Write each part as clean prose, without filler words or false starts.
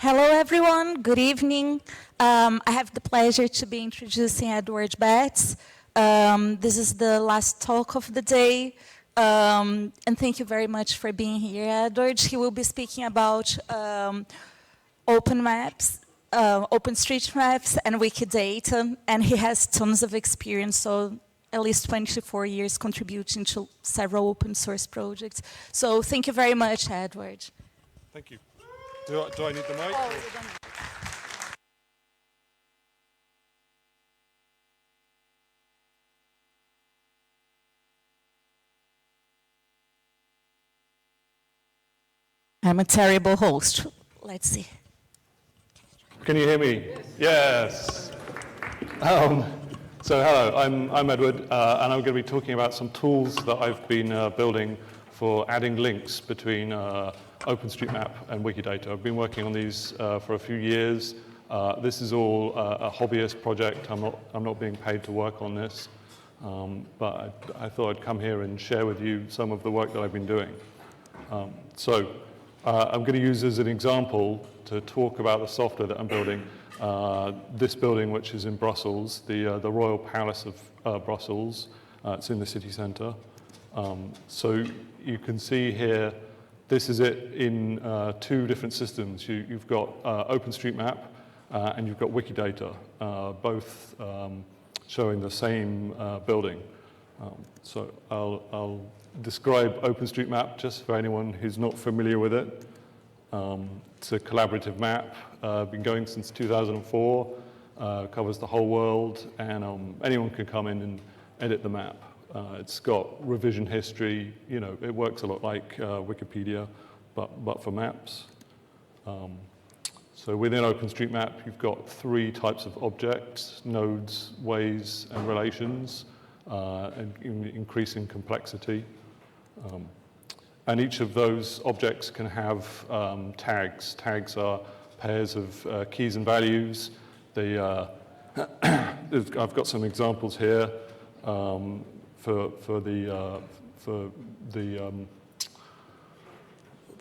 Hello, everyone. Good evening. I have the pleasure to be introducing Edward Betts. This is the last talk of the day. And thank you very much for being here, Edward. He will be speaking about open maps, OpenStreetMaps and Wikidata, and he has tons of experience, so at least 24 years contributing to several open source projects. So thank you very much, Edward. Thank you. Do I need the mic? Oh, you don't need it. I'm a terrible host. Let's see. Can you hear me? Yes. So hello, I'm Edward, and I'm going to be talking about some tools that I've been building for adding links between OpenStreetMap and Wikidata. I've been working on these for a few years. This is all a hobbyist project. I'm not being paid to work on this, but I thought I'd come here and share with you some of the work that I've been doing. I'm going to use as an example to talk about the software that I'm building. This building, which is in Brussels, the Royal Palace of Brussels. It's in the city centre. So you can see here, this is it in two different systems. You've got OpenStreetMap and you've got Wikidata, both showing the same building. So I'll describe OpenStreetMap just for anyone who's not familiar with it. It's a collaborative map, been going since 2004, covers the whole world, and anyone can come in and edit the map. It's got revision history, you know, it works a lot like Wikipedia, but for maps. So within OpenStreetMap, you've got three types of objects: nodes, ways, and relations, and increasing complexity. And each of those objects can have tags. Tags are pairs of keys and values. I've got some examples here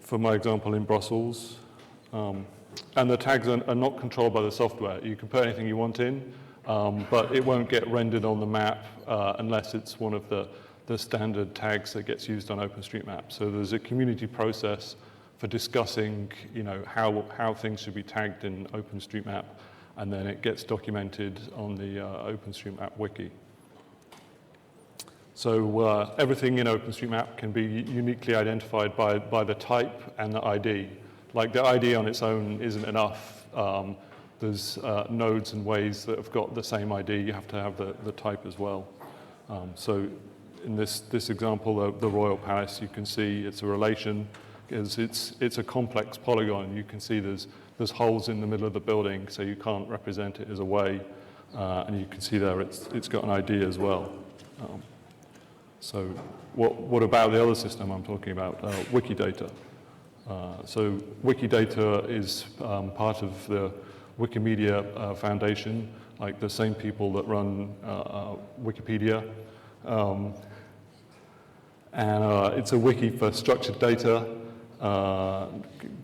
for my example in Brussels. And the tags are not controlled by the software. You can put anything you want in, but it won't get rendered on the map unless it's one of the standard tags that gets used on OpenStreetMap. So there's a community process for discussing, you know, how things should be tagged in OpenStreetMap, and then it gets documented on the OpenStreetMap wiki. So everything in OpenStreetMap can be uniquely identified by the type and the ID. Like the ID on its own isn't enough. There's nodes and ways that have got the same ID. You have to have the type as well. So in this example, the Royal Palace, you can see it's a relation. It's a complex polygon. You can see there's holes in the middle of the building, so you can't represent it as a way. And you can see there it's got an ID as well. So what about the other system I'm talking about, Wikidata? So Wikidata is part of the Wikimedia Foundation, like the same people that run Wikipedia. And it's a wiki for structured data.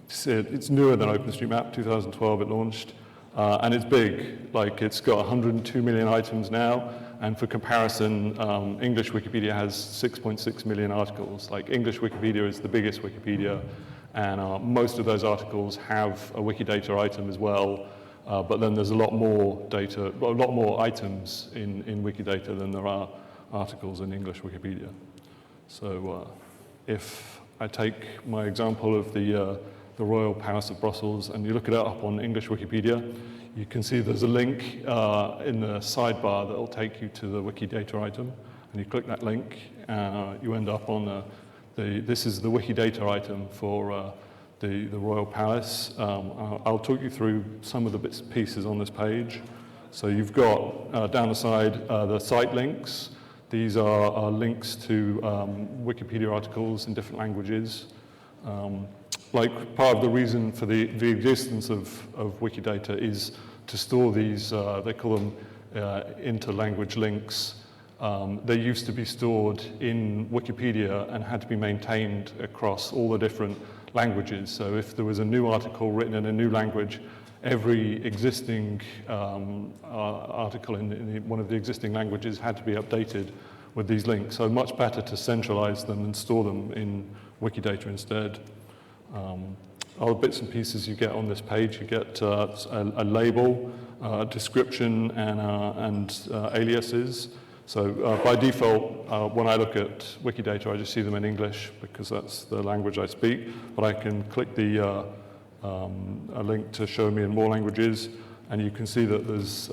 It's newer than OpenStreetMap, 2012 it launched. And it's big, like it's got 102 million items now. And for comparison, English Wikipedia has 6.6 million articles. Like English Wikipedia is the biggest Wikipedia. And most of those articles have a Wikidata item as well. But then there's a lot more data, a lot more items in Wikidata than there are articles in English Wikipedia. So if I take my example of the Royal Palace of Brussels and you look it up on English Wikipedia, you can see there's a link in the sidebar that will take you to the Wikidata item. And you click that link, you end up on this is the Wikidata item for the Royal Palace. I'll talk you through some of the bits and pieces on this page. So you've got down the side the site links. These are links to Wikipedia articles in different languages. Like part of the reason for the existence of Wikidata is to store these, they call them interlanguage links. They used to be stored in Wikipedia and had to be maintained across all the different languages. So if there was a new article written in a new language, every existing article in one of the existing languages had to be updated with these links. So much better to centralize them and store them in Wikidata instead. Other bits and pieces you get on this page, you get a label, description, and aliases. So by default, when I look at Wikidata, I just see them in English because that's the language I speak. But I can click a link to show me in more languages, and you can see that there's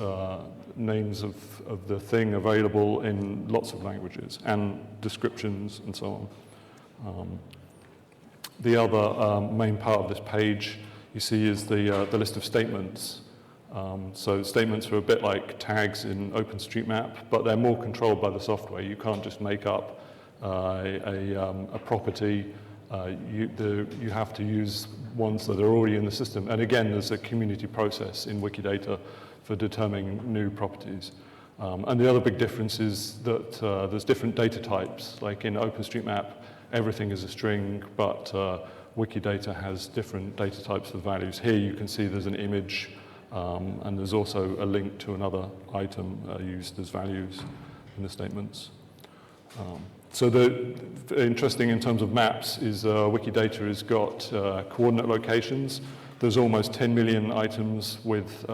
names of the thing available in lots of languages and descriptions and so on. The other main part of this page you see is the list of statements. So statements are a bit like tags in OpenStreetMap, but they're more controlled by the software. You can't just make up a property. You have to use ones that are already in the system. And again, there's a community process in Wikidata for determining new properties. And the other big difference is that there's different data types. Like in OpenStreetMap, everything is a string, but Wikidata has different data types of values. Here you can see there's an image, and there's also a link to another item used as values in the statements. So the interesting in terms of maps is Wikidata has got coordinate locations. There's almost 10 million items with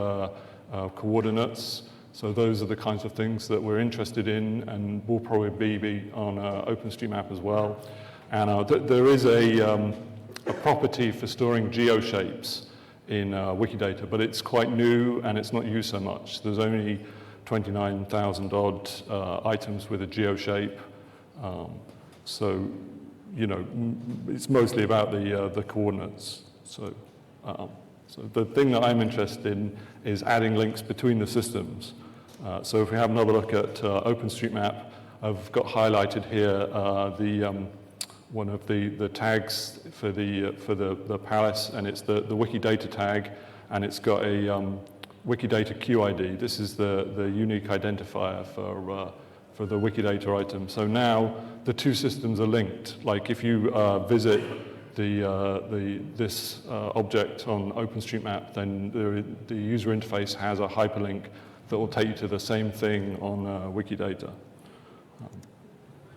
coordinates. So those are the kinds of things that we're interested in and will probably be on OpenStreetMap as well. And there is a property for storing geoshapes in Wikidata, but it's quite new and it's not used so much. There's only 29,000 odd items with a geoshape. So, you know, it's mostly about the coordinates. So the thing that I'm interested in is adding links between the systems. So if we have another look at OpenStreetMap, I've got highlighted here one of the tags for the palace, and it's the Wikidata tag, and it's got a Wikidata QID. This is the unique identifier for the Wikidata item. So now the two systems are linked. Like if you visit this object on OpenStreetMap, then the user interface has a hyperlink that will take you to the same thing on Wikidata.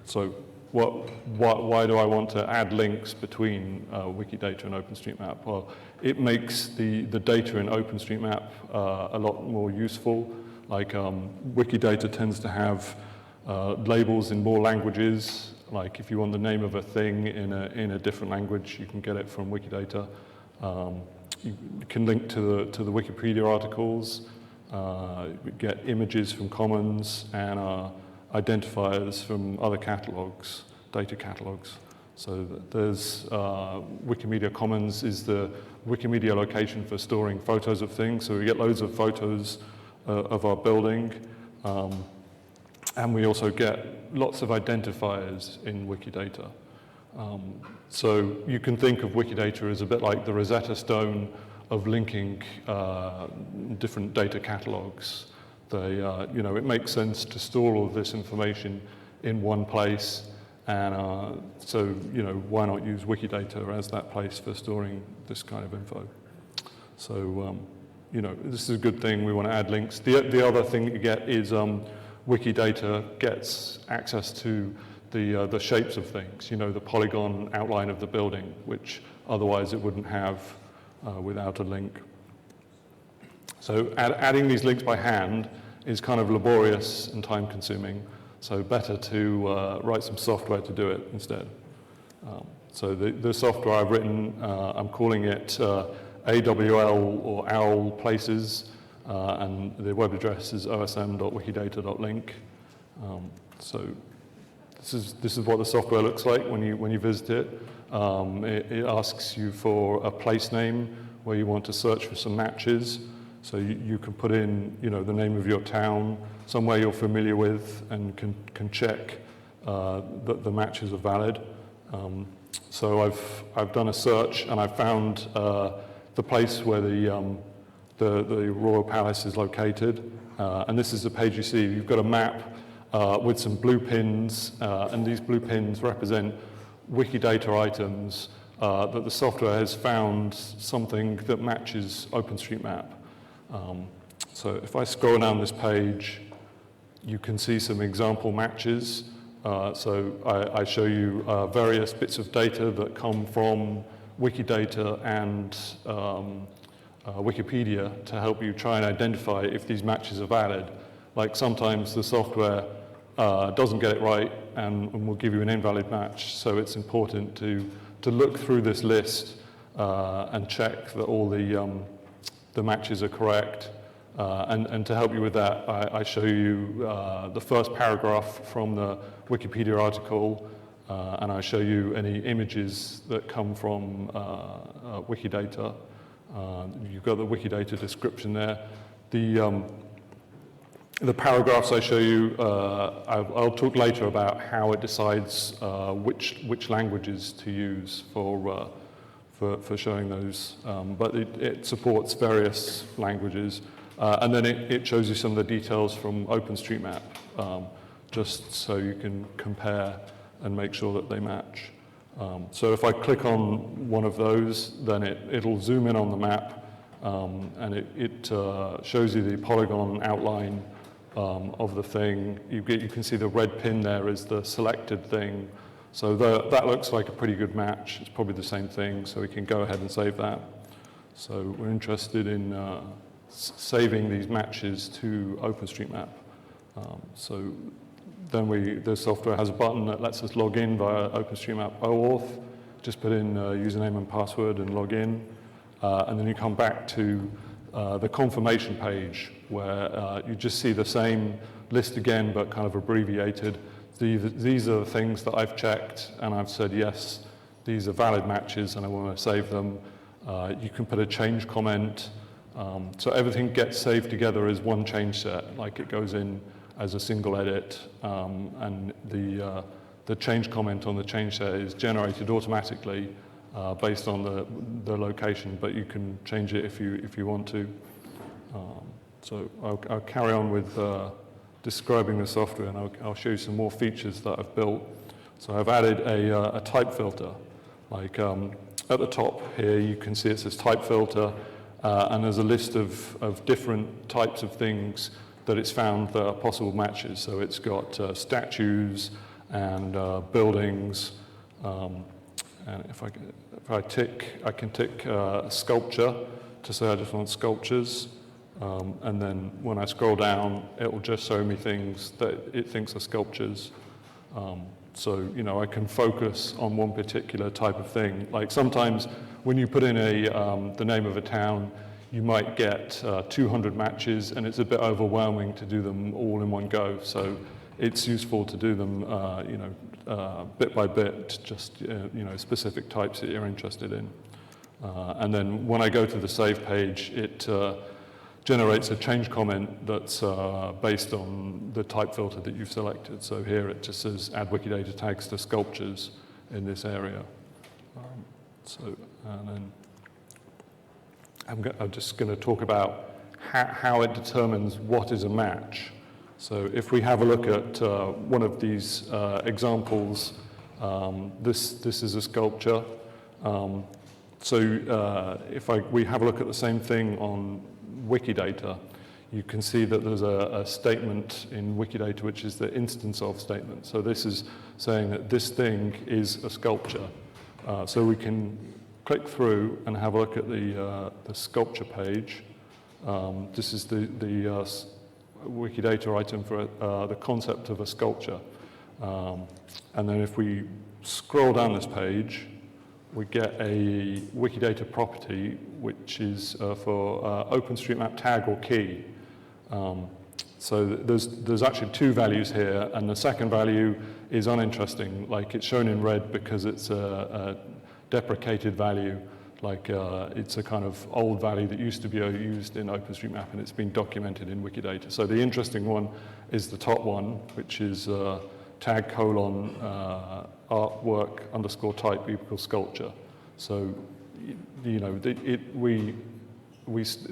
So why do I want to add links between Wikidata and OpenStreetMap? Well, it makes the data in OpenStreetMap a lot more useful. Like Wikidata tends to have labels in more languages. Like if you want the name of a thing in a different language, you can get it from Wikidata. You can link to the Wikipedia articles, get images from Commons, and identifiers from other catalogs, data catalogs. So there's Wikimedia Commons is the Wikimedia location for storing photos of things. So we get loads of photos of our building. And we also get lots of identifiers in Wikidata. So you can think of Wikidata as a bit like the Rosetta Stone of linking different data catalogs. You know, it makes sense to store all of this information in one place, and so, you know, why not use Wikidata as that place for storing this kind of info? So, you know, this is a good thing. We want to add links. The other thing you get is Wikidata gets access to the shapes of things, you know, the polygon outline of the building, which otherwise it wouldn't have without a link. So adding these links by hand is kind of laborious and time-consuming, so better to write some software to do it instead. So the software I've written, I'm calling it AWL or OWL Places, and the web address is osm.wikidata.link. So this is what the software looks like when you visit it. It asks you for a place name where you want to search for some matches. So you can put in, you know, the name of your town, somewhere you're familiar with, and can check that the matches are valid. So I've done a search and I found the place where the royal palace is located, and this is the page you see. You've got a map with some blue pins, and these blue pins represent Wikidata items that the software has found something that matches OpenStreetMap. So if I scroll down this page, you can see some example matches. So I show you various bits of data that come from Wikidata and Wikipedia to help you try and identify if these matches are valid. Like sometimes the software doesn't get it right and will give you an invalid match. So it's important to look through this list and check that all the matches are correct. And to help you with that, I show you the first paragraph from the Wikipedia article, and I show you any images that come from Wikidata. You've got the Wikidata description there. The paragraphs I show you, I'll talk later about how it decides which languages to use for showing those, but it supports various languages. And then it shows you some of the details from OpenStreetMap, just so you can compare and make sure that they match. So if I click on one of those, then it'll zoom in on the map, and it shows you the polygon outline of the thing. You can see the red pin there is the selected thing. So that looks like a pretty good match. It's probably the same thing, so we can go ahead and save that. So we're interested in saving these matches to OpenStreetMap. So then the software has a button that lets us log in via OpenStreetMap OAuth. Just put in username and password and log in. And then you come back to the confirmation page where you just see the same list again, but kind of abbreviated. These are the things that I've checked, and I've said, yes, these are valid matches, and I want to save them. You can put a change comment. So everything gets saved together as one change set, like it goes in as a single edit, and the change comment on the change set is generated automatically based on the location, but you can change it if you want to. So I'll carry on with describing the software, and I'll show you some more features that I've built. So I've added a type filter. Like at the top here, you can see it says type filter, and there's a list of different types of things that it's found that are possible matches. So it's got statues and buildings, and if I can tick sculpture to say I just want sculptures. And then when I scroll down, it will just show me things that it thinks are sculptures. So, I can focus on one particular type of thing. Like sometimes when you put in the name of a town, you might get 200 matches, and it's a bit overwhelming to do them all in one go. So it's useful to do them, bit by bit, just, specific types that you're interested in. And then when I go to the save page, it generates a change comment that's based on the type filter that you've selected. So here it just says add Wikidata tags to sculptures in this area. And then I'm just going to talk about how it determines what is a match. So if we have a look at one of these examples, this is a sculpture. We have a look at the same thing on Wikidata, you can see that there's a statement in Wikidata which is the instance of statement. So this is saying that this thing is a sculpture. So we can click through and have a look at the sculpture page. This is the Wikidata item for the concept of a sculpture. And then if we scroll down this page, we get a Wikidata property, which is for OpenStreetMap tag or key. So there's actually two values here, and the second value is uninteresting. Like it's shown in red because it's a deprecated value. Like it's a kind of old value that used to be used in OpenStreetMap, and it's been documented in Wikidata. So the interesting one is the top one, which is tag : artwork _ type equals sculpture. So, the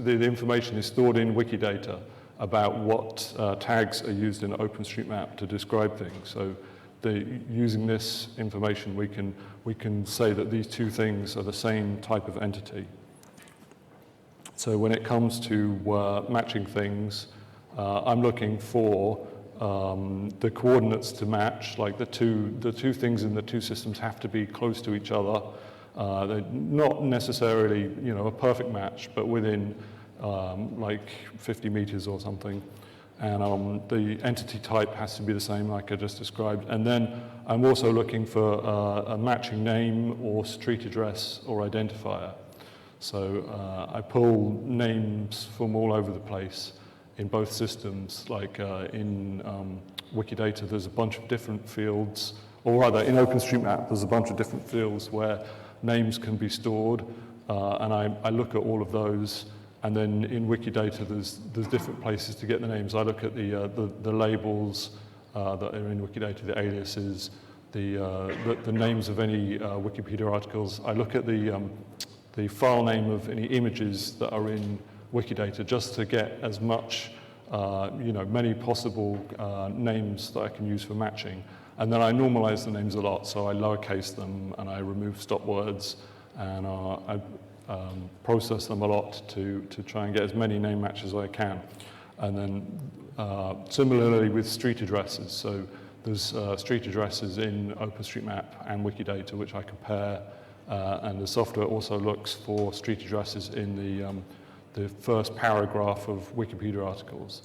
information is stored in Wikidata about what tags are used in OpenStreetMap to describe things. So using this information, we can say that these two things are the same type of entity. So when it comes to matching things, I'm looking for the coordinates to match. Like the two things in the two systems have to be close to each other. They're not necessarily, a perfect match, but within like 50 meters or something. And the entity type has to be the same, like I just described. And then I'm also looking for a matching name or street address or identifier. So I pull names from all over the place in both systems. Like in Wikidata, there's a bunch of different fields, or rather in OpenStreetMap, there's a bunch of different fields where names can be stored, and I look at all of those. And then in Wikidata, there's different places to get the names. I look at the labels that are in Wikidata, the aliases, the names of any Wikipedia articles. I look at the file name of any images that are in Wikidata, just to get as much, many possible names that I can use for matching. And then I normalize the names a lot, so I lowercase them and I remove stop words, and I process them a lot to try and get as many name matches as I can. And then similarly with street addresses, so there's street addresses in OpenStreetMap and Wikidata which I compare, and the software also looks for street addresses in the first paragraph of Wikipedia articles.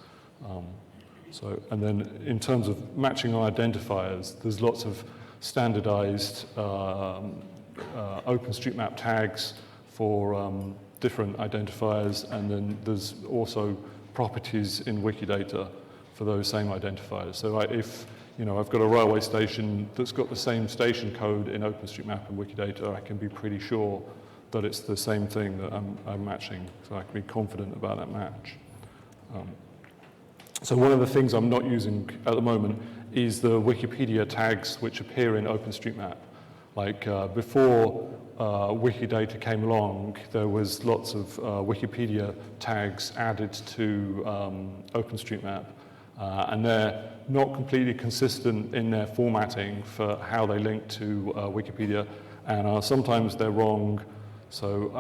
And then in terms of matching our identifiers, there's lots of standardized OpenStreetMap tags for different identifiers, and then there's also properties in Wikidata for those same identifiers. So if I've got a railway station that's got the same station code in OpenStreetMap and Wikidata, I can be pretty sure that it's the same thing that I'm matching, so I can be confident about that match. So one of the things I'm not using at the moment is the Wikipedia tags which appear in OpenStreetMap. Like before Wikidata came along, there was lots of Wikipedia tags added to OpenStreetMap, and they're not completely consistent in their formatting for how they link to Wikipedia, and sometimes they're wrong. So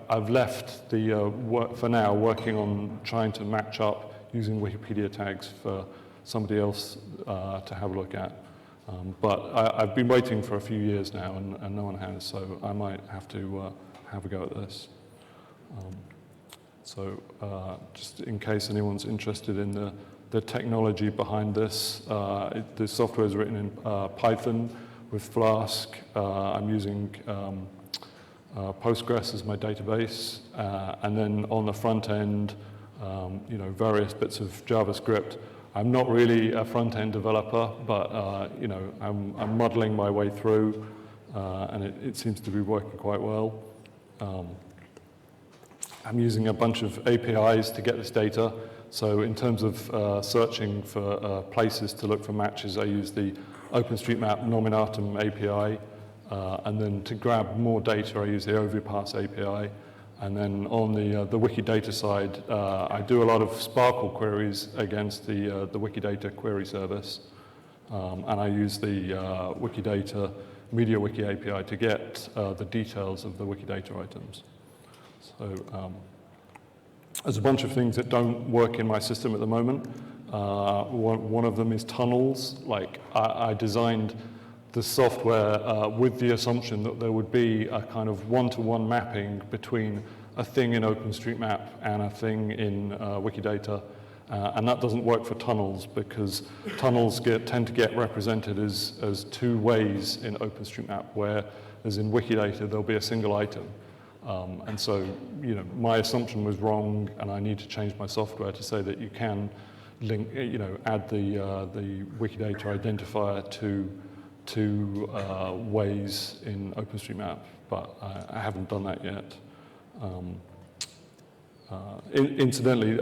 I've left the work for now, working on trying to match up using Wikipedia tags for somebody else to have a look at. But I've been waiting for a few years now, and no one has, so I might have to have a go at this. Just in case anyone's interested in the technology behind this, the software is written in Python with Flask. I'm using Postgres as my database, and then on the front end, various bits of JavaScript. I'm not really a front-end developer, but I'm modeling my way through, and it seems to be working quite well. I'm using a bunch of APIs to get this data. So in terms of searching for places to look for matches, I use the OpenStreetMap Nominatum API, and then to grab more data, I use the Overpass API. And then on the Wikidata side, I do a lot of Sparkle queries against the Wikidata query service. And I use the Wikidata MediaWiki API to get the details of the Wikidata items. So there's a bunch of things that don't work in my system at the moment. One of them is tunnels. Like I designed the software with the assumption that there would be a kind of one-to-one mapping between a thing in OpenStreetMap and a thing in Wikidata, and that doesn't work for tunnels because tunnels tend to get represented as two ways in OpenStreetMap, whereas in Wikidata there'll be a single item. And so, my assumption was wrong, and I need to change my software to say that you can link, add the Wikidata identifier to two ways in OpenStreetMap, but I haven't done that yet. Incidentally,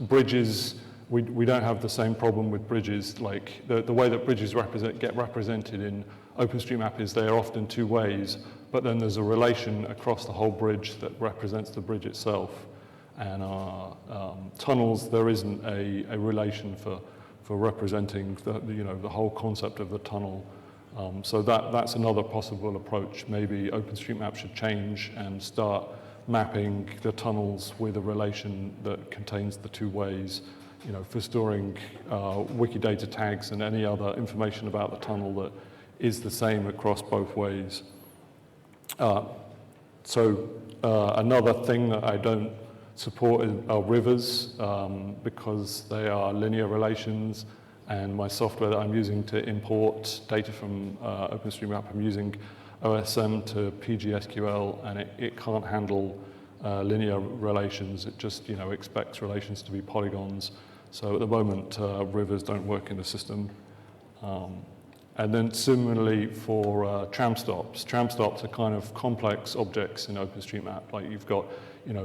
bridges, we don't have the same problem with bridges. Like the way that bridges get represented in OpenStreetMap is they are often two ways, but then there's a relation across the whole bridge that represents the bridge itself. And tunnels, there isn't a relation for representing the whole concept of the tunnel. So that's another possible approach. Maybe OpenStreetMap should change and start mapping the tunnels with a relation that contains the two ways, for storing Wikidata tags and any other information about the tunnel that is the same across both ways. Another thing that I don't support are rivers, because they are linear relations, and my software that I'm using to import data from OpenStreetMap, I'm using OSM to PGSQL, and it can't handle linear relations. It just expects relations to be polygons. So at the moment, rivers don't work in the system. And then similarly for tram stops. Tram stops are kind of complex objects in OpenStreetMap. Like you've got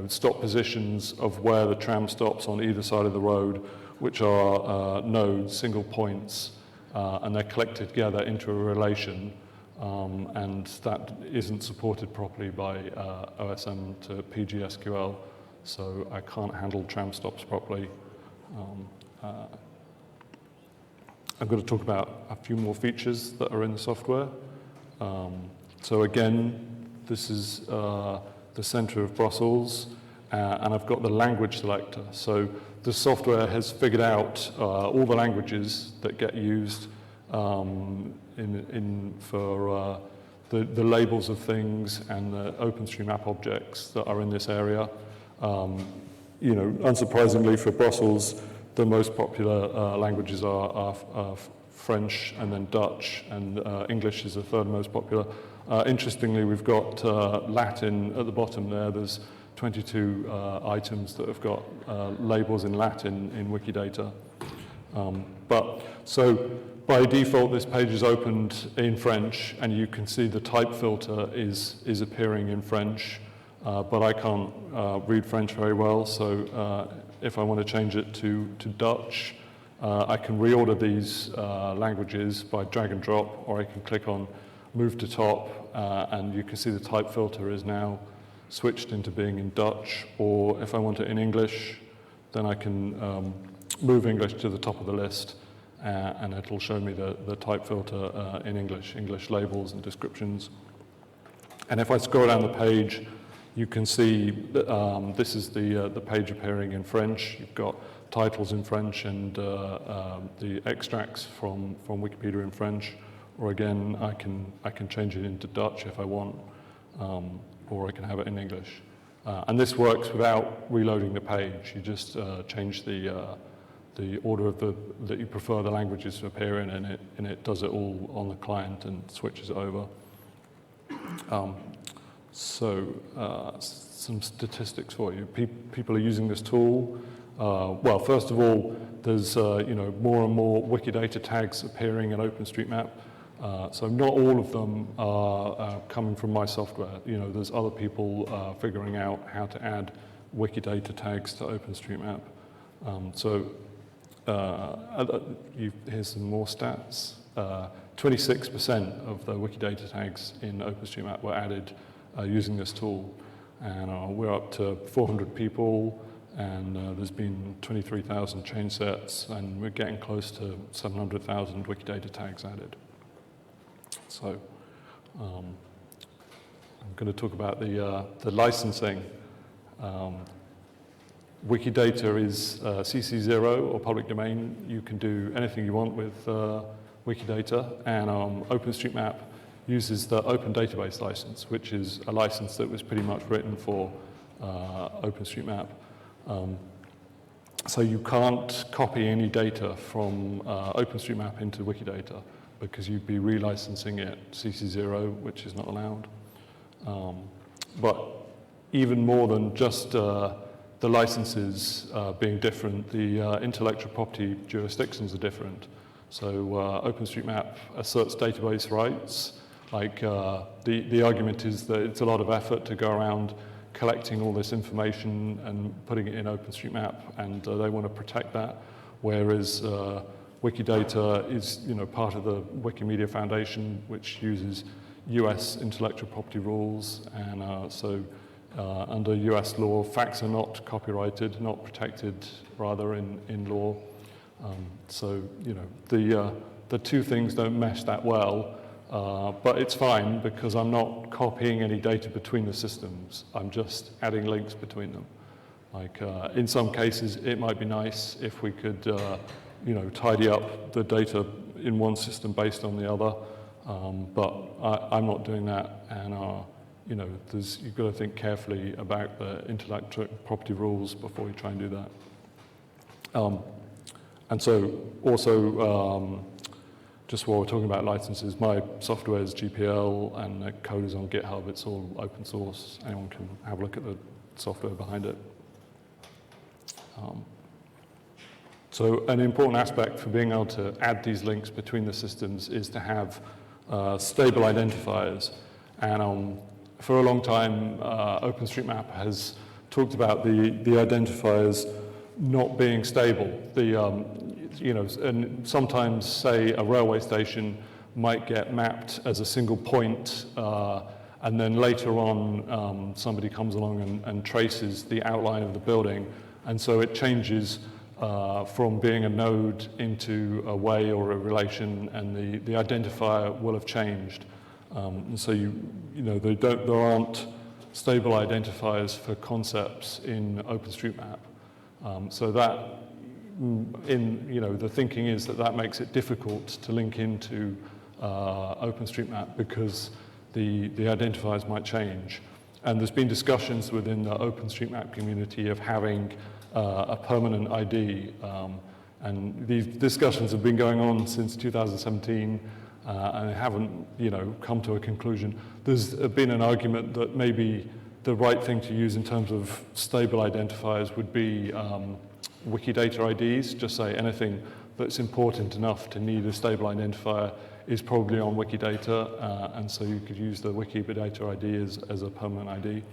stop positions of where the tram stops on either side of the road, which are nodes, single points, and they're collected together into a relation, and that isn't supported properly by OSM to PGSQL, so I can't handle tram stops properly. I'm going to talk about a few more features that are in the software. So again, this is the center of Brussels, and I've got the language selector. So the software has figured out all the languages that get used for the labels of things and the OpenStreetMap objects that are in this area. Unsurprisingly for Brussels, the most popular languages are French and then Dutch, and English is the third most popular. Interestingly, we've got Latin at the bottom there. There's 22 items that have got labels in Latin in Wikidata. So by default, this page is opened in French, and you can see the type filter is appearing in French, but I can't read French very well, so if I want to change it to Dutch, I can reorder these languages by drag and drop, or I can click on Move to Top, and you can see the type filter is now switched into being in Dutch, or if I want it in English, then I can move English to the top of the list, and it'll show me the type filter in English labels and descriptions. And if I scroll down the page, you can see that, this is the page appearing in French. You've got titles in French and the extracts from Wikipedia in French. Or again, I can change it into Dutch if I want, or I can have it in English. And this works without reloading the page. You just change the order of that you prefer the languages to appear in, and it does it all on the client and switches it over. Some statistics for you. People are using this tool. Well, first of all, there's more and more Wikidata tags appearing in OpenStreetMap. So not all of them are coming from my software. There's other people figuring out how to add Wikidata tags to OpenStreetMap. Here's some more stats. 26% of the Wikidata tags in OpenStreetMap were added using this tool, and we're up to 400 people, and there's been 23,000 change sets, and we're getting close to 700,000 Wikidata tags added. So I'm going to talk about the licensing. Wikidata is CC0 or public domain. You can do anything you want with Wikidata, and OpenStreetMap uses the Open Database license, which is a license that was pretty much written for OpenStreetMap. So you can't copy any data from OpenStreetMap into Wikidata, because you'd be relicensing it CC0, which is not allowed. But even more than just the licenses being different, the intellectual property jurisdictions are different. So OpenStreetMap asserts database rights. Like the argument is that it's a lot of effort to go around collecting all this information and putting it in OpenStreetMap, and they want to protect that. Whereas Wikidata is, part of the Wikimedia Foundation, which uses US intellectual property rules, and so under US law, facts are not copyrighted, not protected, rather in law. So, you know, the two things don't mesh that well, but it's fine because I'm not copying any data between the systems. I'm just adding links between them. Like, in some cases, it might be nice if we could, you know, tidy up the data in one system based on the other, but I'm not doing that, and you know, you've got to think carefully about the intellectual property rules before you try and do that. And so also, just while we're talking about licenses, my software is GPL and the code is on GitHub. It's all open source. Anyone can have a look at the software behind it. So an important aspect for being able to add these links between the systems is to have stable identifiers. And for a long time, OpenStreetMap has talked about the identifiers not being stable. You know, and sometimes, say, a railway station might get mapped as a single point, and then later on, somebody comes along and traces the outline of the building, and so it changes from being a node into a way or a relation, and the identifier will have changed. And so you know, there aren't stable identifiers for concepts in OpenStreetMap. So that, you know, the thinking is that makes it difficult to link into OpenStreetMap because the identifiers might change. And there's been discussions within the OpenStreetMap community of having a permanent ID. And these discussions have been going on since 2017, and they haven't, you know, come to a conclusion. There's been an argument that maybe the right thing to use in terms of stable identifiers would be Wikidata IDs. Just say anything that's important enough to need a stable identifier is probably on Wikidata, and so you could use the Wikidata ID as a permanent ID.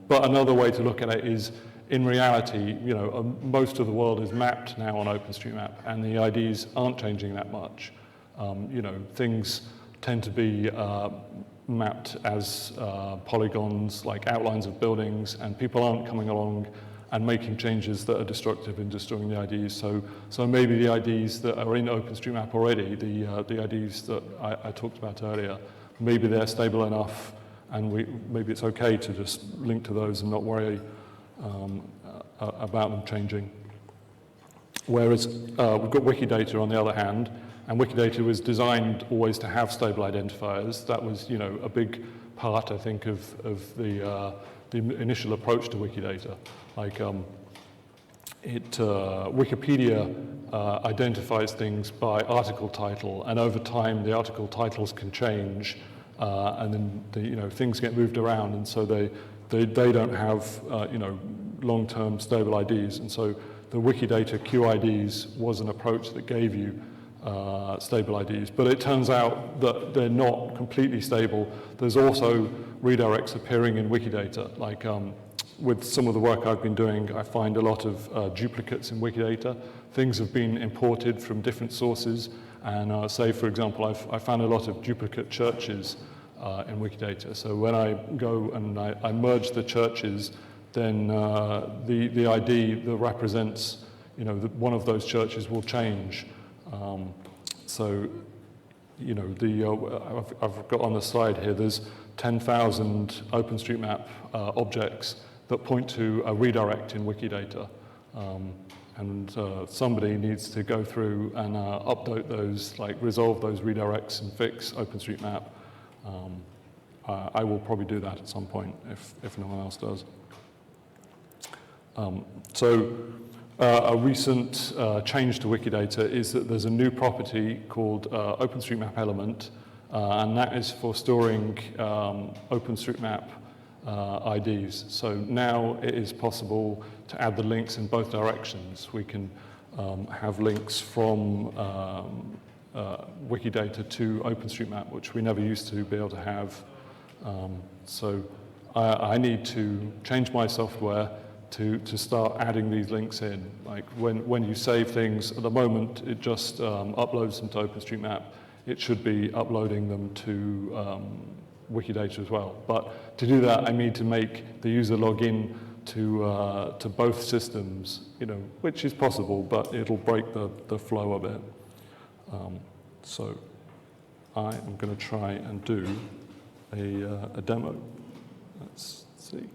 But another way to look at it is, in reality, you know, most of the world is mapped now on OpenStreetMap, and the IDs aren't changing that much. You know, things tend to be mapped as polygons, like outlines of buildings, and people aren't coming along and making changes that are destructive and destroying the IDs. So maybe the IDs that are in OpenStreetMap already, the IDs that I talked about earlier, maybe they're stable enough, and maybe it's okay to just link to those and not worry about them changing. Whereas we've got Wikidata on the other hand, and Wikidata was designed always to have stable identifiers. That was, you know, a big part, I think, of the initial approach to Wikidata. Like, Wikipedia identifies things by article title, and over time the article titles can change, and then you know, things get moved around, and so they don't have you know, long-term stable IDs, and so the Wikidata QIDs was an approach that gave you stable IDs, but it turns out that they're not completely stable. There's also redirects appearing in Wikidata. Like with some of the work I've been doing, I find a lot of duplicates in Wikidata. Things have been imported from different sources, and say, for example, I found a lot of duplicate churches in Wikidata. So when I go and I merge the churches, then the ID that represents, you know, one of those churches will change. So, you know, I've got on the slide here, there's 10,000 OpenStreetMap objects that point to a redirect in Wikidata. And somebody needs to go through and update those, like resolve those redirects and fix OpenStreetMap. I will probably do that at some point if no one else does. A recent change to Wikidata is that there's a new property called OpenStreetMap element, and that is for storing OpenStreetMap IDs. So now it is possible to add the links in both directions. We can have links from Wikidata to OpenStreetMap, which we never used to be able to have. So I need to change my software to start adding these links in. Like when you save things, at the moment it just uploads them to OpenStreetMap. It should be uploading them to Wikidata as well. But to do that, I need to make the user log in to both systems, which is possible, but it'll break the flow a bit. So I am going to try and do a demo. Let's see.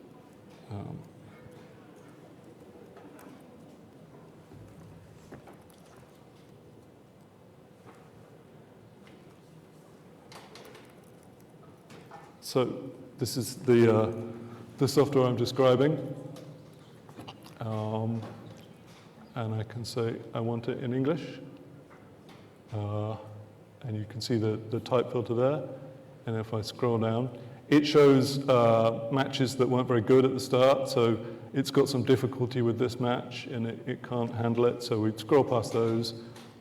So this is the software I'm describing. And I can say I want it in English. And you can see the type filter there. And if I scroll down, it shows matches that weren't very good at the start. So it's got some difficulty with this match, and it can't handle it. So we scroll past those.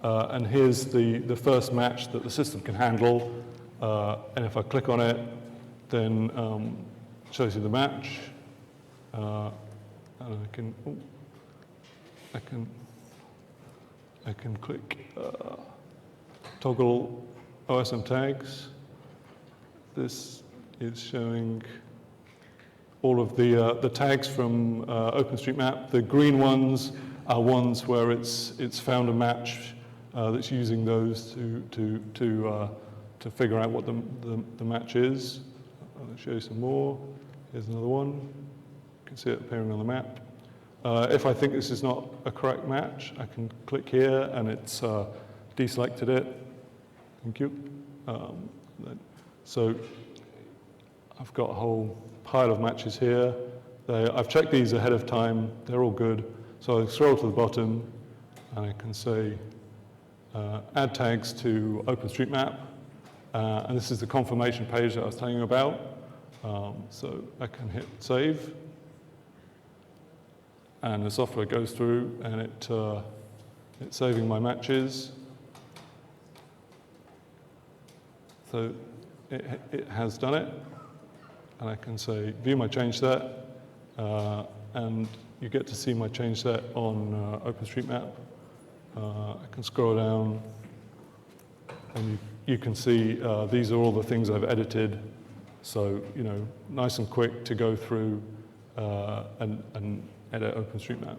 And here's the first match that the system can handle. And if I click on it, then it shows you the match. And I can click toggle OSM tags. This is showing all of the tags from OpenStreetMap. The green ones are ones where it's found a match that's using those to figure out what the match is. I'll show you some more. Here's another one. You can see it appearing on the map. If I think this is not a correct match, I can click here and it's deselected it. Thank you. So I've got a whole pile of matches here. I've checked these ahead of time. They're all good. So I scroll to the bottom and I can say add tags to OpenStreetMap. And this is the confirmation page that I was telling you about. So I can hit save. And the software goes through and it's saving my matches. So it has done it. And I can say view my change set. And you get to see my change set on OpenStreetMap. I can scroll down and you can see these are all the things I've edited. So, nice and quick to go through and edit OpenStreetMap.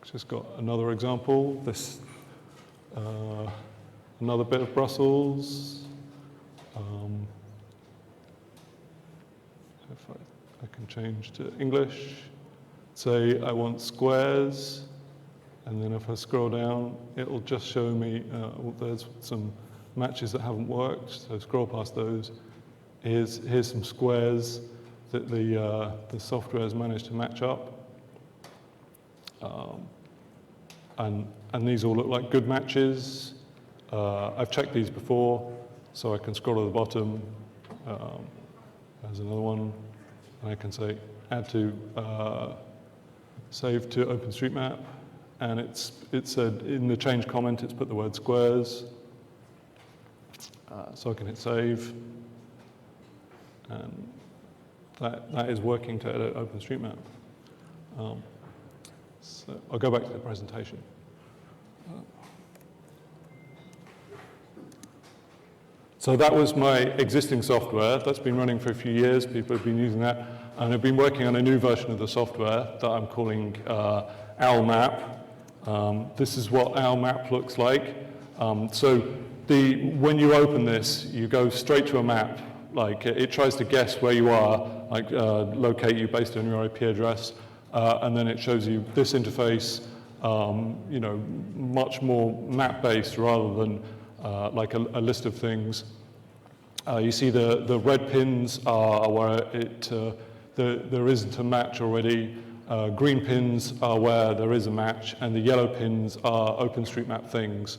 Just got another example. This another bit of Brussels. If I can change to English, say I want squares, and then if I scroll down, it'll just show me there's some matches that haven't worked. So scroll past those. Here's some squares that the software has managed to match up. And these all look like good matches. I've checked these before, so I can scroll to the bottom. There's another one, and I can say add to save to OpenStreetMap, and it said in the change comment it's put the word squares. So I can hit save, and that is working to edit OpenStreetMap. So I'll go back to the presentation. So that was my existing software. That's been running for a few years. People have been using that. And I've been working on a new version of the software that I'm calling OWLMap. This is what OWLMap looks like. So when you open this, you go straight to a map. Like it tries to guess where you are, like locate you based on your IP address. And then it shows you this interface, much more map-based rather than like a list of things. You see the red pins are where there isn't a match already. Green pins are where there is a match, and the yellow pins are OpenStreetMap things.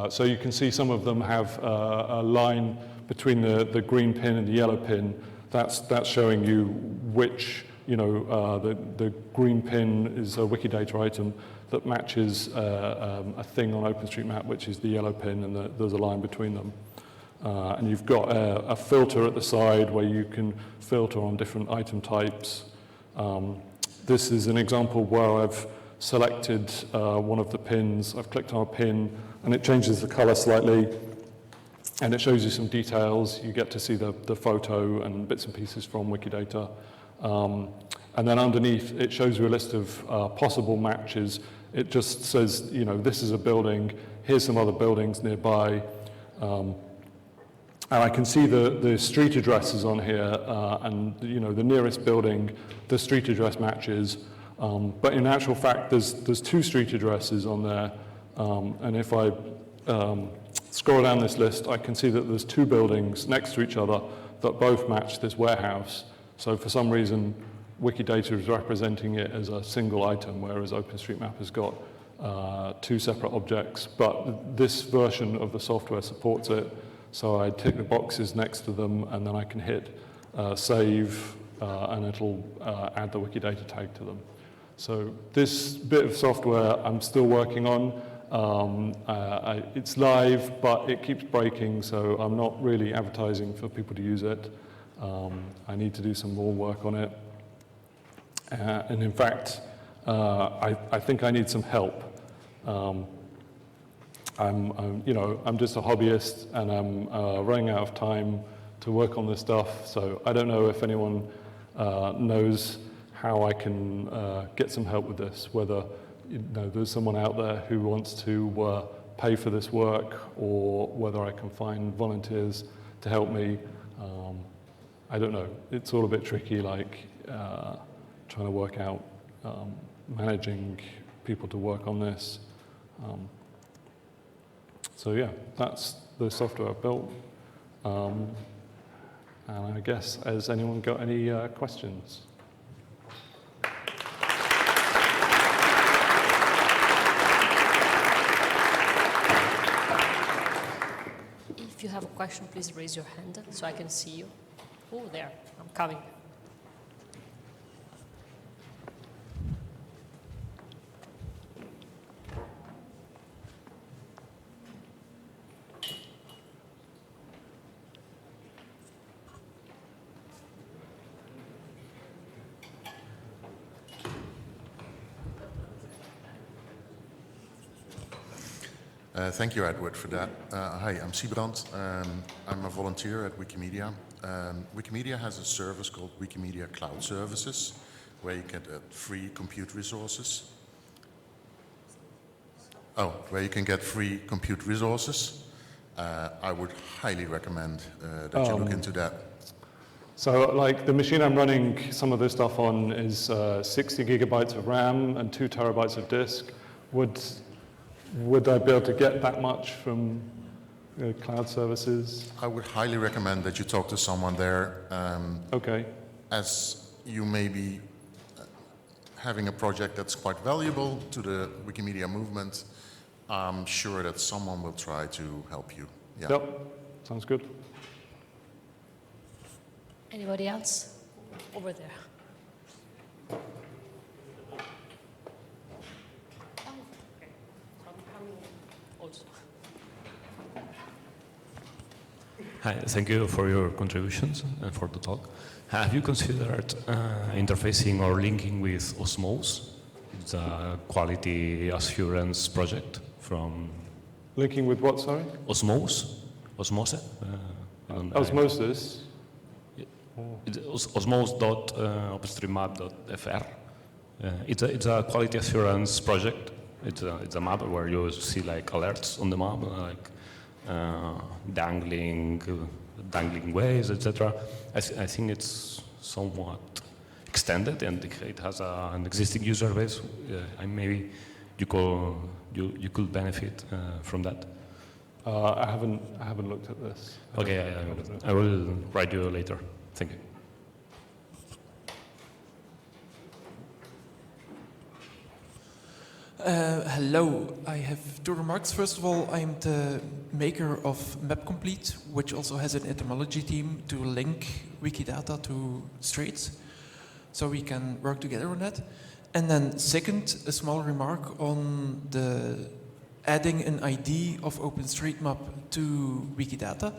So you can see some of them have a line between the green pin and the yellow pin. That's showing you which, the green pin is a Wikidata item that matches a thing on OpenStreetMap, which is the yellow pin, and there's a line between them. And you've got a filter at the side where you can filter on different item types. This is an example where I've selected one of the pins. I've clicked on a pin, and it changes the color slightly, and it shows you some details. You get to see the photo and bits and pieces from Wikidata. And then underneath, it shows you a list of possible matches. It just says, you know, this is a building, here's some other buildings nearby. And I can see the street addresses on here, and you know, the nearest building, the street address matches. But in actual fact, there's 2 street addresses on there. And if I scroll down this list, I can see that there's 2 buildings next to each other that both match this warehouse. So for some reason, Wikidata is representing it as a single item, whereas OpenStreetMap has got 2 separate objects. But this version of the software supports it. So I tick the boxes next to them, and then I can hit save, and it'll add the Wikidata tag to them. So this bit of software I'm still working on. It's live, but it keeps breaking, so I'm not really advertising for people to use it. I need to do some more work on it. And in fact, I think I need some help. I'm just a hobbyist, and I'm running out of time to work on this stuff. So I don't know if anyone knows how I can get some help with this. Whether there's someone out there who wants to pay for this work, or whether I can find volunteers to help me. I don't know. It's all a bit tricky, like trying to work out managing people to work on this. So yeah, that's the software I've built. And I guess, has anyone got any questions? If you have a question, please raise your hand so I can see you. Oh, there, I'm coming. Thank you, Edward, for that. Hi, I'm Siebrand. I'm a volunteer at Wikimedia. Wikimedia has a service called Wikimedia Cloud Services, where you get free compute resources. Where you can get free compute resources. I would highly recommend that you look into that. So, like, the machine I'm running some of this stuff on is 60 gigabytes of RAM and 2 terabytes of disk. Would I be able to get that much from cloud services? I would highly recommend that you talk to someone there. Okay. As you may be having a project that's quite valuable to the Wikimedia movement, I'm sure that someone will try to help you. Yeah. Yep, sounds good. Anybody else? Over there. Hi, thank you for your contributions and for the talk. Have you considered interfacing or linking with Osmose? It's a quality assurance project from... Linking with what, sorry? Osmose? Osmosis? Osmose.openstreetmap.fr. It's a quality assurance project. It's a map where you see like alerts on the map, like dangling ways, etc. I think it's somewhat extended, and it has an existing user base. And maybe you could benefit from that. I haven't looked at this. Okay, I will write you later. Thank you. Hello, I have 2 remarks. First of all, I'm the maker of MapComplete, which also has an etymology team to link Wikidata to streets, so we can work together on that. And then second, a small remark on the adding an ID of OpenStreetMap to Wikidata.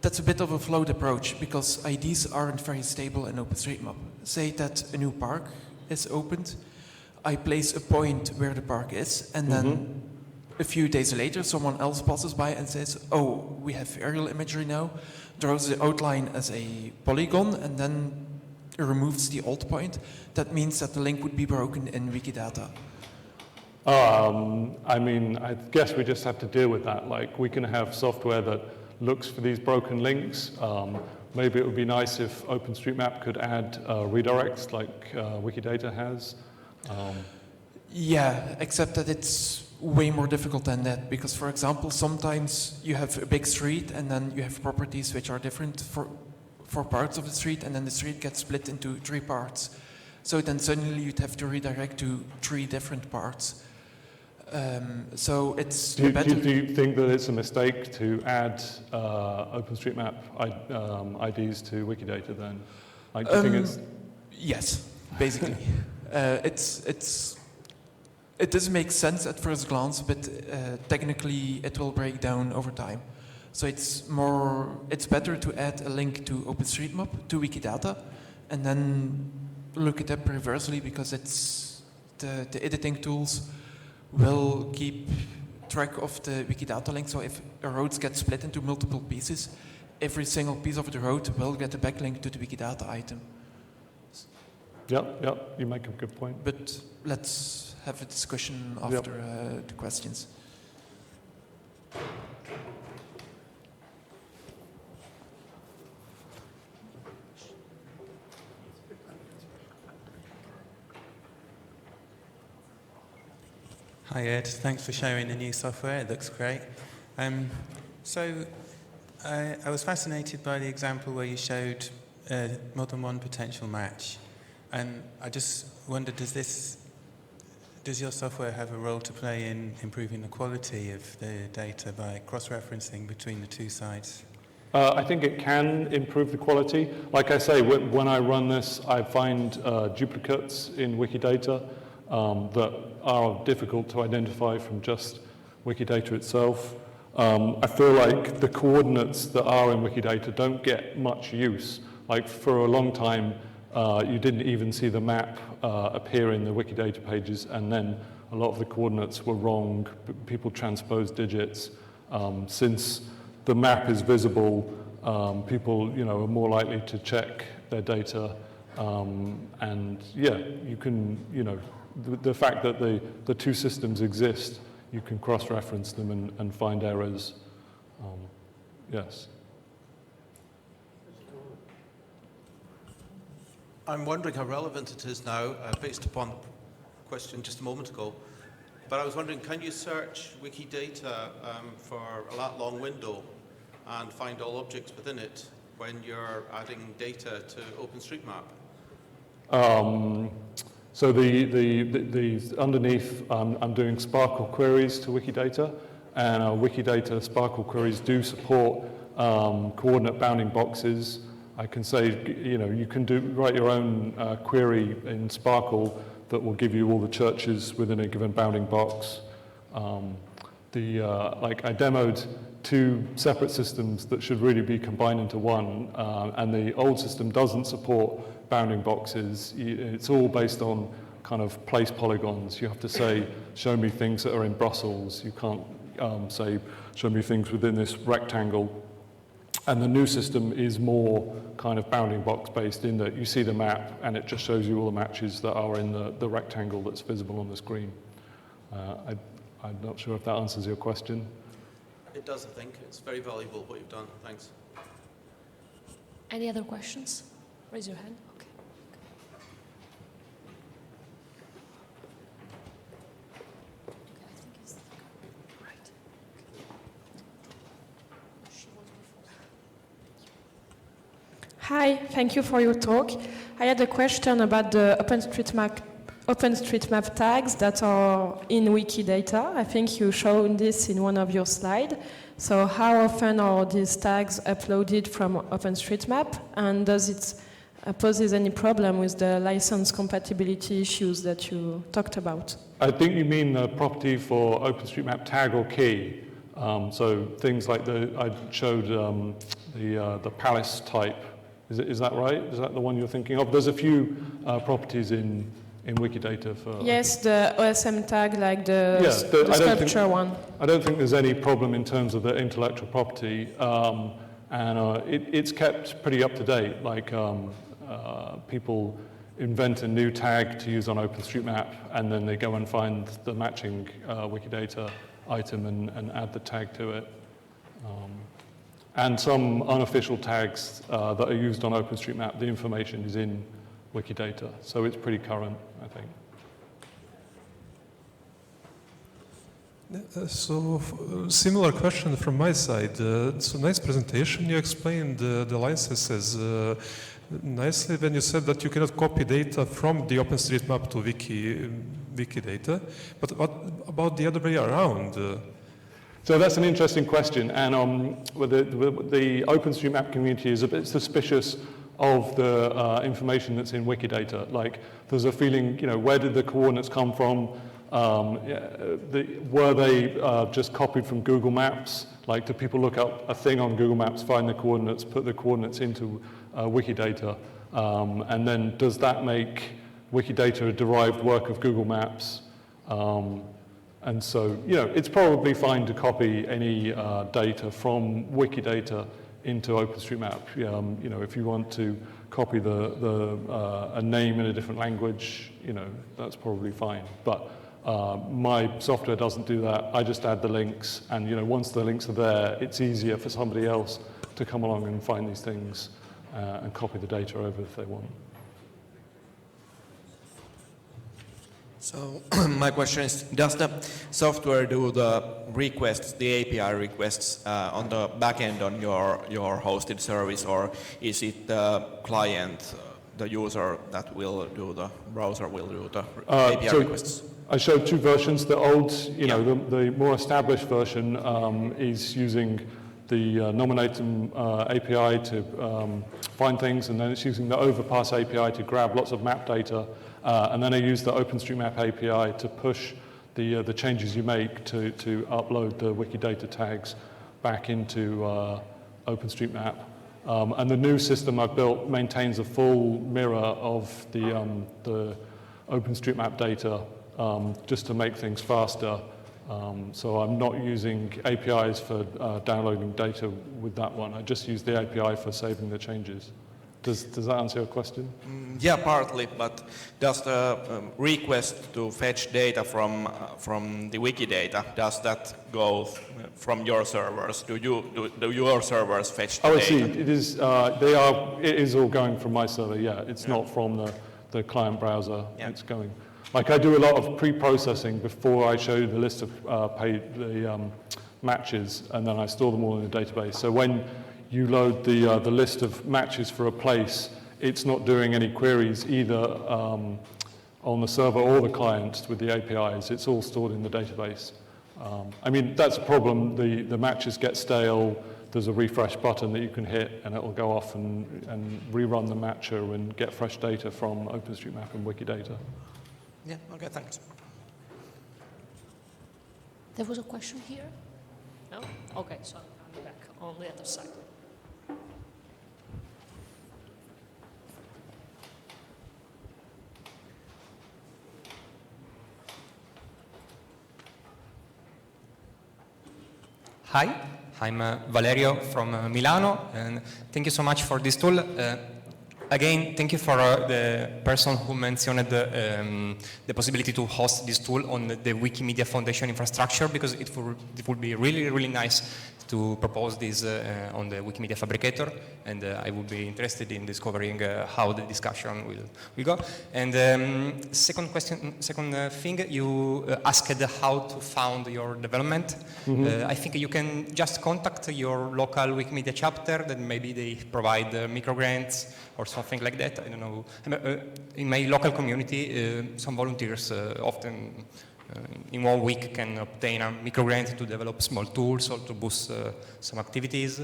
That's a bit of a flawed approach, because IDs aren't very stable in OpenStreetMap. Say that a new park is opened, I place a point where the park is, and then a few days later someone else passes by and says, oh, we have aerial imagery now, draws the outline as a polygon, and then removes the alt point, that means that the link would be broken in Wikidata. I mean, I guess we just have to deal with that. Like, we can have software that looks for these broken links. Maybe it would be nice if OpenStreetMap could add redirects like Wikidata has. Yeah, except that it's way more difficult than that, because, for example, sometimes you have a big street and then you have properties which are different for parts of the street, and then the street gets split into 3 parts. So then suddenly you'd have to redirect to 3 different parts. So it's better. Do you think that it's a mistake to add OpenStreetMap IDs to Wikidata then? Like, do you think it's... Yes, basically. It doesn't make sense at first glance, but technically it will break down over time. So it's better to add a link to OpenStreetMap, to Wikidata, and then look it up reversely, because it's the editing tools will keep track of the Wikidata link. So if a road gets split into multiple pieces, every single piece of the road will get a backlink to the Wikidata item. Yep, you make a good point. But let's have a discussion after the questions. Hi Ed, thanks for showing the new software, it looks great. So I was fascinated by the example where you showed more than one potential match. And I just wondered, does your software have a role to play in improving the quality of the data by cross-referencing between the 2 sites? I think it can improve the quality. Like I say, when I run this, I find duplicates in Wikidata that are difficult to identify from just Wikidata itself. I feel like the coordinates that are in Wikidata don't get much use. Like, for a long time, you didn't even see the map appear in the Wikidata pages, and then a lot of the coordinates were wrong. People transposed digits. Since the map is visible, people, are more likely to check their data. And yeah, you can, the fact that the 2 systems exist, you can cross-reference them and find errors. Yes. I'm wondering how relevant it is now, based upon the question just a moment ago. But I was wondering, can you search Wikidata for a lat-long window and find all objects within it when you're adding data to OpenStreetMap? So the underneath, I'm doing Sparkle queries to Wikidata, and our Wikidata Sparkle queries do support coordinate bounding boxes. I can say, you can write your own query in Sparkle that will give you all the churches within a given bounding box. Like, I demoed 2 separate systems that should really be combined into one, and the old system doesn't support bounding boxes. It's all based on kind of place polygons. You have to say, show me things that are in Brussels. You can't say, show me things within this rectangle. And the new system is more kind of bounding box based, in that you see the map and it just shows you all the matches that are in the rectangle that's visible on the screen. I'm not sure if that answers your question. It does, I think. It's very valuable what you've done. Thanks. Any other questions? Raise your hand. Okay. I think it's right. Hi, thank you for your talk. I had a question about the OpenStreetMap tags that are in Wikidata. I think you showed this in one of your slides. So how often are these tags uploaded from OpenStreetMap, and does it poses any problem with the license compatibility issues that you talked about? I think you mean the property for OpenStreetMap tag or key. So things like I showed the palace type. Is that right? Is that the one you're thinking of? There's a few properties in Wikidata for... Yes, the OSM tag, like the sculpture one. I don't think there's any problem in terms of the intellectual property, and it's kept pretty up to date. Like people invent a new tag to use on OpenStreetMap, and then they go and find the matching Wikidata item and add the tag to it. And some unofficial tags that are used on OpenStreetMap, the information is in Wikidata, so it's pretty current, I think. Similar question from my side. So nice presentation. You explained the licenses nicely when you said that you cannot copy data from the OpenStreetMap to Wikidata. But what about the other way around? So that's an interesting question, and the OpenStreetMap community is a bit suspicious of the information that's in Wikidata. Like, there's a feeling, you know, where did the coordinates come from? Were they just copied from Google Maps? Like, do people look up a thing on Google Maps, find the coordinates, put the coordinates into Wikidata, and then does that make Wikidata a derived work of Google Maps? And so, you know, it's probably fine to copy any data from Wikidata into OpenStreetMap. You know, if you want to copy a name in a different language, you know, that's probably fine. But my software doesn't do that. I just add the links, and you know, once the links are there, it's easier for somebody else to come along and find these things and copy the data over if they want. So my question is, does the software do the requests, the API requests on the backend on your hosted service, or is it the client, the user that will do the browser will do the API requests? I showed two versions. The old, you know, the more established version is using the Nominatum API to find things, and then it's using the Overpass API to grab lots of map data, and then I use the OpenStreetMap API to push the changes you make to upload the Wikidata tags back into OpenStreetMap. And the new system I've built maintains a full mirror of the OpenStreetMap data just to make things faster. So I'm not using APIs for downloading data with that one. I just use the API for saving the changes. Does that answer your question? Yeah, partly, but does the request to fetch data from the Wikidata, does that go from your servers? Do your servers fetch the data? I see. It is. It is all going from my server. Yeah, it's not from the client browser. Yeah. It's going. Like, I do a lot of pre-processing before I show the list of matches, and then I store them all in a database. So when you load the list of matches for a place, it's not doing any queries either on the server or the client with the APIs. It's all stored in the database. I mean, that's a problem. The matches get stale. There's a refresh button that you can hit, and it will go off and rerun the matcher and get fresh data from OpenStreetMap and Wikidata. Yeah, okay, thanks. There was a question here? No? Okay, so I'm back on the other side. Hi, I'm Valerio from Milano, and thank you so much for this tool. Again, thank you for the person who mentioned the possibility to host this tool on the Wikimedia Foundation infrastructure, because it would be really, really nice to propose this on the Wikimedia Fabricator, and I would be interested in discovering how the discussion will go. And second thing, you asked how to found your development. I think you can just contact your local Wikimedia chapter, that maybe they provide microgrants or something like that. I don't know. In my local community, some volunteers often in 1 week can obtain a microgrant to develop small tools or to boost some activities.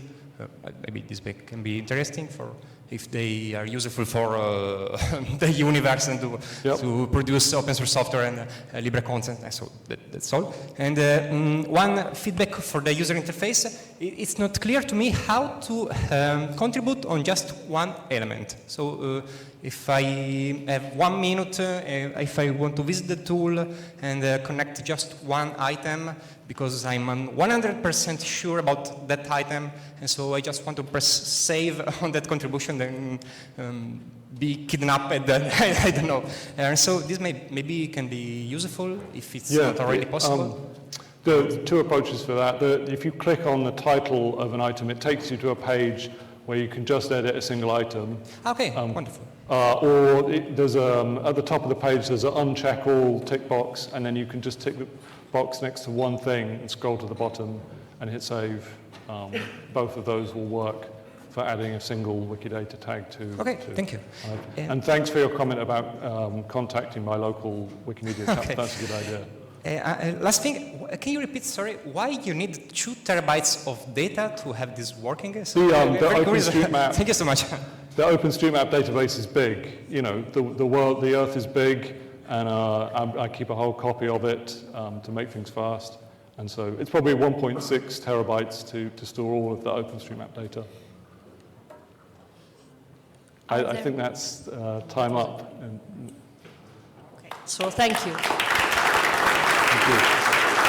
Maybe this can be interesting for if they are useful for the universe and to produce open source software and Libre content. So that's all. And one feedback for the user interface, it's not clear to me how to contribute on just one element. So if I have 1 minute, if I want to visit the tool and connect just one item, because I'm 100% sure about that item, and so I just want to press save on that contribution, then be kidnapped. I don't know. And so this maybe can be useful if it's not already possible. There are two approaches for that. If you click on the title of an item, it takes you to a page where you can just edit a single item. Okay, wonderful. There's at the top of the page, there's an uncheck all tick box, and then you can just tick the box next to one thing and scroll to the bottom and hit save. Both of those will work for adding a single Wikidata tag to. Okay, thank you. And thanks for your comment about contacting my local Wikimedia. Okay. That's a good idea. Last thing, can you repeat, sorry, why you need 2 terabytes of data to have this working? The OpenStreetMap. Thank you so much. The OpenStreetMap database is big. You know, the Earth is big, and I keep a whole copy of it to make things fast. And so it's probably 1.6 terabytes to store all of the OpenStreetMap data. I think that's time up. Okay, so thank you. Thank you.